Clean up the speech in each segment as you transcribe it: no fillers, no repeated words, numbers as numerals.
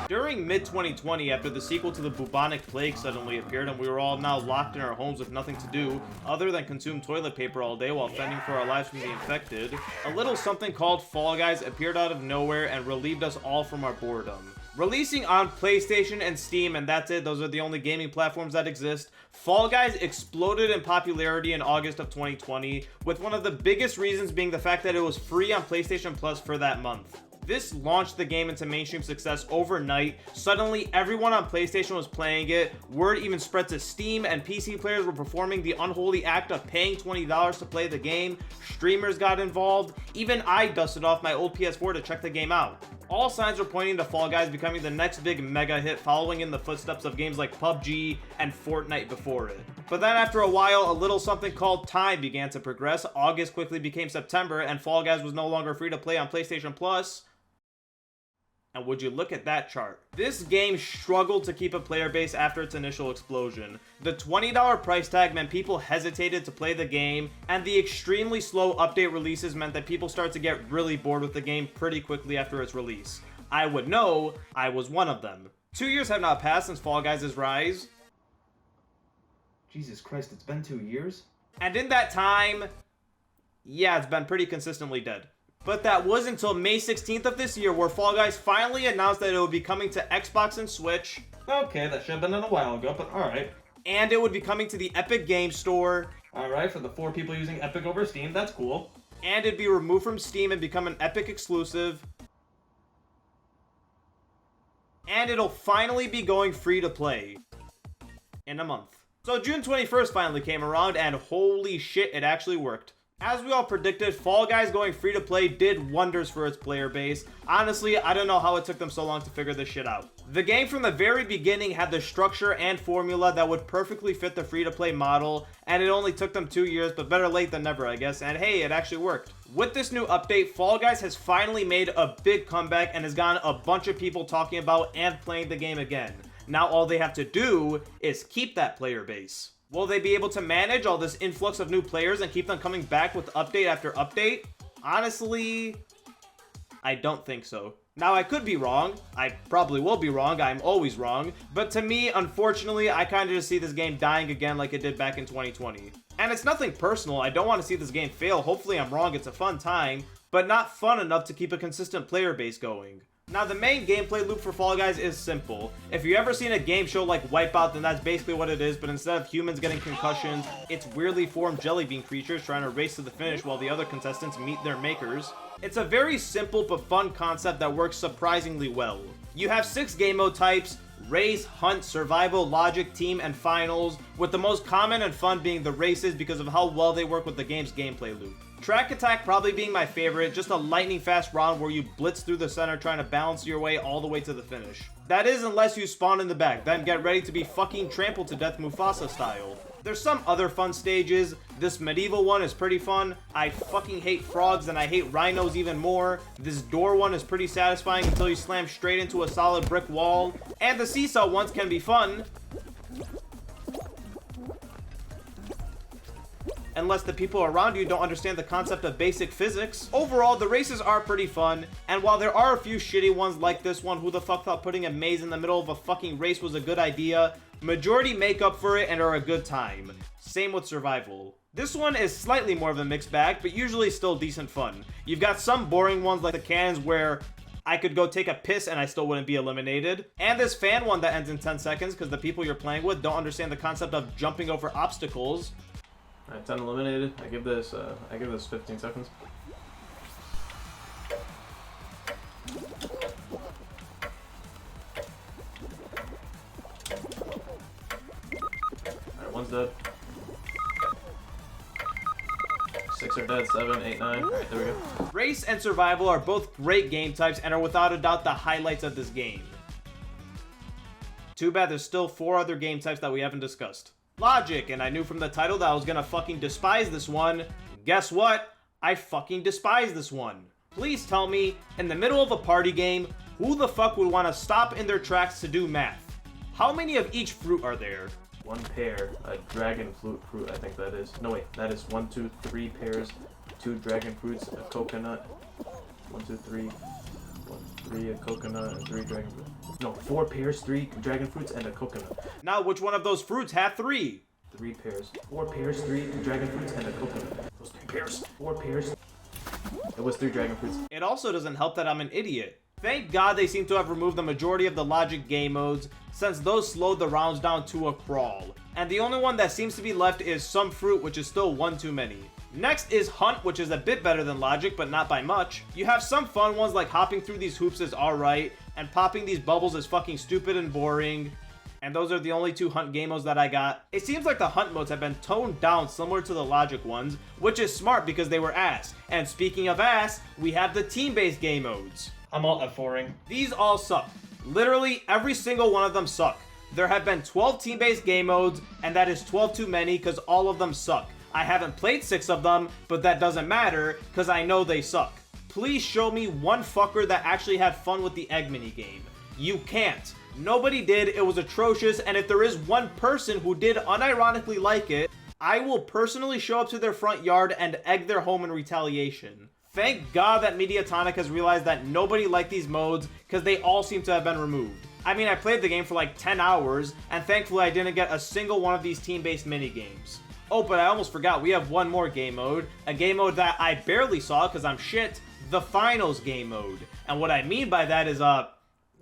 During mid-2020, after the sequel to the bubonic plague suddenly appeared and we were all now locked in our homes with nothing to do other than consume toilet paper all day while fending for our lives from the infected, a little something called Fall Guys appeared out of nowhere and relieved us all from our boredom. Releasing on PlayStation and Steam, and that's it, those are the only gaming platforms that exist, Fall Guys exploded in popularity in August of 2020, with one of the biggest reasons being the fact that it was free on PlayStation Plus for that month. This launched the game into mainstream success overnight. Suddenly, everyone on PlayStation was playing it. Word even spread to Steam, and PC players were performing the unholy act of paying $20 to play the game. Streamers got involved. Even I dusted off my old PS4 to check the game out. All signs were pointing to Fall Guys becoming the next big mega hit, following in the footsteps of games like PUBG and Fortnite before it. But then after a while, a little something called time began to progress. August quickly became September, and Fall Guys was no longer free to play on PlayStation Plus. And would you look at that chart? This game struggled to keep a player base after its initial explosion. The $20 price tag meant people hesitated to play the game, and the extremely slow update releases meant that people started to get really bored with the game pretty quickly after its release. I would know, I was one of them. 2 years have not passed since Fall Guys' rise. Jesus Christ, it's been 2 years? And in that time, yeah, it's been pretty consistently dead. But that was until May 16th of this year, where Fall Guys finally announced that it would be coming to Xbox and Switch. Okay, that should have been in a while ago, but alright. And it would be coming to the Epic Games Store. Alright, for the 4 people using Epic over Steam, that's cool. And it'd be removed from Steam and become an Epic exclusive. And it'll finally be going free to play in a month. So June 21st finally came around, and holy shit, it actually worked. As we all predicted, Fall Guys going free to play did wonders for its player base. Honestly, I don't know how it took them so long to figure this shit out. The game from the very beginning had the structure and formula that would perfectly fit the free to play model, and it only took them 2 years, but better late than never, I guess, and hey, it actually worked. With this new update, Fall Guys has finally made a big comeback and has gotten a bunch of people talking about and playing the game again. Now all they have to do is keep that player base. Will they be able to manage all this influx of new players and keep them coming back with update after update? Honestly, I don't think so. Now, I could be wrong. I probably will be wrong. I'm always wrong. But to me, unfortunately, I kind of just see this game dying again like it did back in 2020. And it's nothing personal. I don't want to see this game fail. Hopefully, I'm wrong. It's a fun time, but not fun enough to keep a consistent player base going. Now, the main gameplay loop for Fall Guys is simple. If you've ever seen a game show like Wipeout, then that's basically what it is, but instead of humans getting concussions, it's weirdly formed jelly bean creatures trying to race to the finish while the other contestants meet their makers. It's a very simple but fun concept that works surprisingly well. You have 6 game mode types: race, hunt, survival, logic, team, and finals, with the most common and fun being the races because of how well they work with the game's gameplay loop. Track attack probably being my favorite, just a lightning fast round where you blitz through the center trying to balance your way all the way to the finish. That is unless you spawn in the back, then get ready to be fucking trampled to death Mufasa style. There's some other fun stages. This medieval one is pretty fun. I fucking hate frogs and I hate rhinos even more. This door one is pretty satisfying until you slam straight into a solid brick wall. And the seesaw ones can be fun, unless the people around you don't understand the concept of basic physics. Overall, the races are pretty fun, and while there are a few shitty ones like this one, who the fuck thought putting a maze in the middle of a fucking race was a good idea, majority make up for it and are a good time. Same with survival. This one is slightly more of a mixed bag, but usually still decent fun. You've got some boring ones like the cannons where I could go take a piss and I still wouldn't be eliminated. And this fan one that ends in 10 seconds because the people you're playing with don't understand the concept of jumping over obstacles. Alright, 10 eliminated. I give this 15 seconds. Alright, one's dead. 6 are dead, 7, 8, 9. Alright, there we go. Race and survival are both great game types and are without a doubt the highlights of this game. Too bad there's still 4 other game types that we haven't discussed. Logic, and I knew from the title that I was gonna fucking despise this one. Guess what? I fucking despise this one. Please tell me, in the middle of a party game, who the fuck would want to stop in their tracks to do math? How many of each fruit are there? One pear, a dragon fruit, I think that is. No wait, that is 1, 2, 3 pears, 2 dragon fruits, a coconut. 1, 2, 3. 1, 3 a coconut and 3 dragon fruits. No, 4 pears, 3 dragon fruits, and a coconut. Now, which one of those fruits have 3? 3 pears. 4 pears, 3 dragon fruits, and a coconut. Those 3 pears. 4 pears. It was 3 dragon fruits. It also doesn't help that I'm an idiot. Thank God they seem to have removed the majority of the logic game modes, since those slowed the rounds down to a crawl. And the only one that seems to be left is some fruit, which is still one too many. Next is Hunt, which is a bit better than Logic, but not by much. You have some fun ones like hopping through these hoops is alright, and popping these bubbles is fucking stupid and boring. And those are the only 2 Hunt game modes that I got. It seems like the Hunt modes have been toned down similar to the Logic ones, which is smart because they were ass. And speaking of ass, we have the team-based game modes. I'm all F4ing. These all suck. Literally every single one of them suck. There have been 12 team-based game modes, and that is 12 too many because all of them suck. I haven't played 6 of them, but that doesn't matter because I know they suck. Please show me one fucker that actually had fun with the egg minigame. You can't. Nobody did, it was atrocious, and if there is one person who did unironically like it, I will personally show up to their front yard and egg their home in retaliation. Thank God that Mediatonic has realized that nobody liked these modes because they all seem to have been removed. I mean, I played the game for like 10 hours, and thankfully I didn't get a single one of these team-based minigames. Oh, but I almost forgot, we have one more game mode. A game mode that I barely saw because I'm shit. The Finals game mode. And what I mean by that is,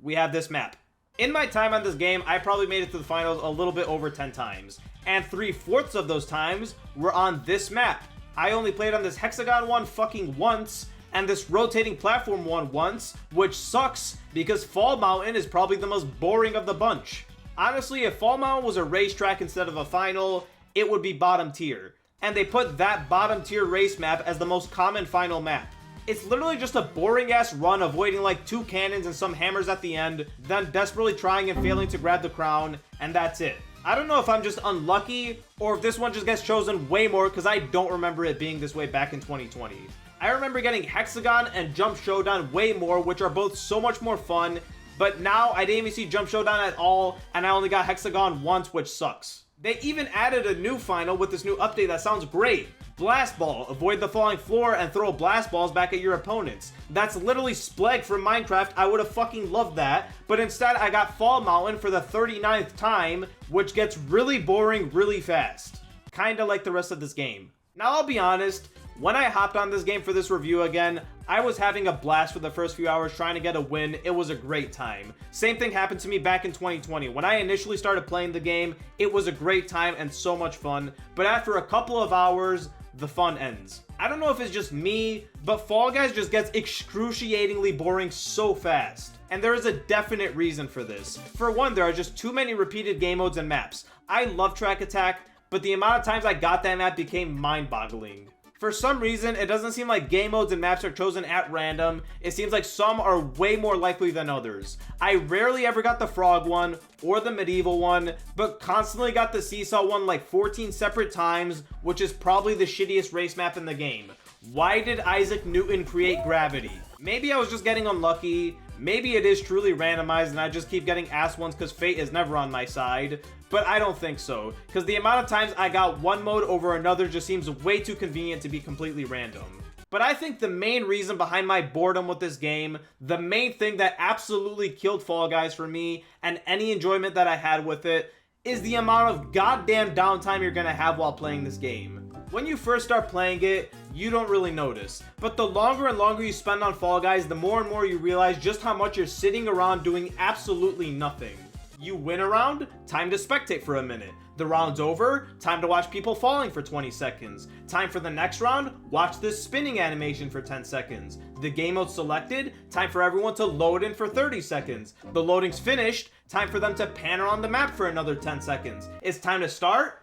we have this map. In my time on this game, I probably made it to the finals a little bit over 10 times. And 3/4 of those times were on this map. I only played on this hexagon one fucking once, and this rotating platform one once, which sucks because Fall Mountain is probably the most boring of the bunch. Honestly, if Fall Mountain was a racetrack instead of a final, it would be bottom tier. And they put that bottom tier race map as the most common final map. It's literally just a boring ass run avoiding like 2 cannons and some hammers at the end, then desperately trying and failing to grab the crown, and that's it. I don't know if I'm just unlucky, or if this one just gets chosen way more because I don't remember it being this way back in 2020. I remember getting Hexagon and Jump Showdown way more, which are both so much more fun, but now I didn't even see Jump Showdown at all, and I only got Hexagon once, which sucks. They even added a new final with this new update that sounds great. Blast Ball. Avoid the falling floor and throw blast balls back at your opponents. That's literally Spleg from Minecraft. I would have fucking loved that. But instead, I got Fall Mountain for the 39th time, which gets really boring really fast. Kinda like the rest of this game. Now, I'll be honest. When I hopped on this game for this review again, I was having a blast for the first few hours trying to get a win. It was a great time. Same thing happened to me back in 2020. When I initially started playing the game, it was a great time and so much fun. But after a couple of hours, the fun ends. I don't know if it's just me, but Fall Guys just gets excruciatingly boring so fast. And there is a definite reason for this. For one, there are just too many repeated game modes and maps. I love Track Attack, but the amount of times I got that map became mind-boggling. For some reason, it doesn't seem like game modes and maps are chosen at random. It seems like some are way more likely than others. I rarely ever got the frog one or the medieval one, but constantly got the seesaw one like 14 separate times, which is probably the shittiest race map in the game. Why did Isaac Newton create gravity? Maybe I was just getting unlucky. Maybe it is truly randomized and I just keep getting ass ones because fate is never on my side. But I don't think so, because the amount of times I got one mode over another just seems way too convenient to be completely random. But I think the main reason behind my boredom with this game, the main thing that absolutely killed Fall Guys for me, and any enjoyment that I had with it, is the amount of goddamn downtime you're gonna have while playing this game. When you first start playing it, you don't really notice. But the longer and longer you spend on Fall Guys, the more and more you realize just how much you're sitting around doing absolutely nothing. You win a round, time to spectate for a minute. The round's over, time to watch people falling for 20 seconds. Time for the next round, watch this spinning animation for 10 seconds. The game mode selected, time for everyone to load in for 30 seconds. The loading's finished, time for them to pan around the map for another 10 seconds. It's time to start.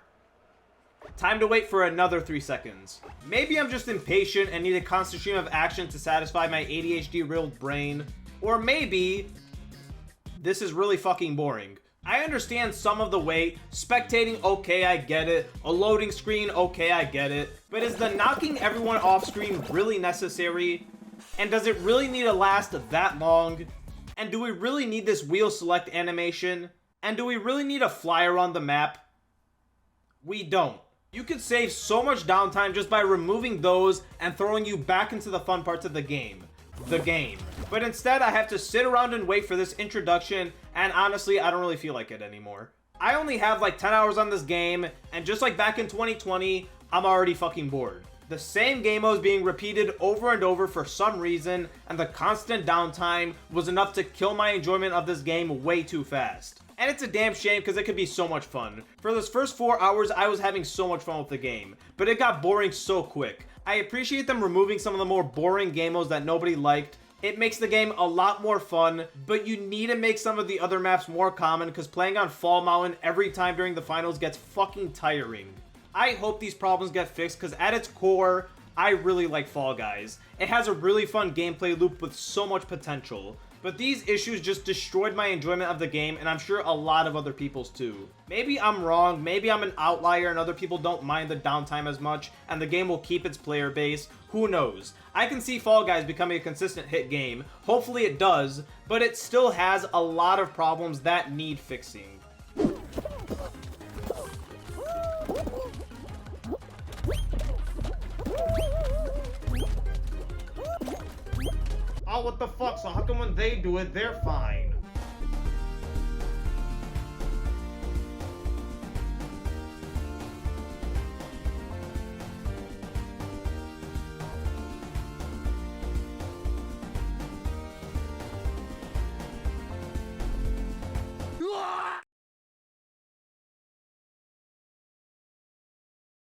Time to wait for another 3 seconds. Maybe I'm just impatient and need a constant stream of action to satisfy my ADHD-riddled brain. Or maybe this is really fucking boring. I understand some of the weight, spectating, okay, I get it, a loading screen, okay, I get it, but is the knocking everyone off screen really necessary? And does it really need to last that long? And do we really need this wheel select animation? And do we really need a flyer on the map? We don't. You could save so much downtime just by removing those and throwing you back into the fun parts of the game. But instead, I have to sit around and wait for this introduction, and honestly, I don't really feel like it anymore. I only have like 10 hours on this game, and just like back in 2020, I'm already fucking bored. The same game was being repeated over and over for some reason, and the constant downtime was enough to kill my enjoyment of this game way too fast. And it's a damn shame because it could be so much fun. For those first 4 hours, I was having so much fun with the game, but it got boring so quick. I appreciate them removing some of the more boring game modes that nobody liked. It makes the game a lot more fun, but you need to make some of the other maps more common because playing on Fall Mountain every time during the finals gets fucking tiring. I hope these problems get fixed because at its core, I really like Fall Guys. It has a really fun gameplay loop with so much potential. But these issues just destroyed my enjoyment of the game, and I'm sure a lot of other people's too. Maybe I'm wrong, maybe I'm an outlier and other people don't mind the downtime as much, and the game will keep its player base. Who knows? I can see Fall Guys becoming a consistent hit game. Hopefully it does, but it still has a lot of problems that need fixing. Oh, what the fuck? So how come when they do it, they're fine?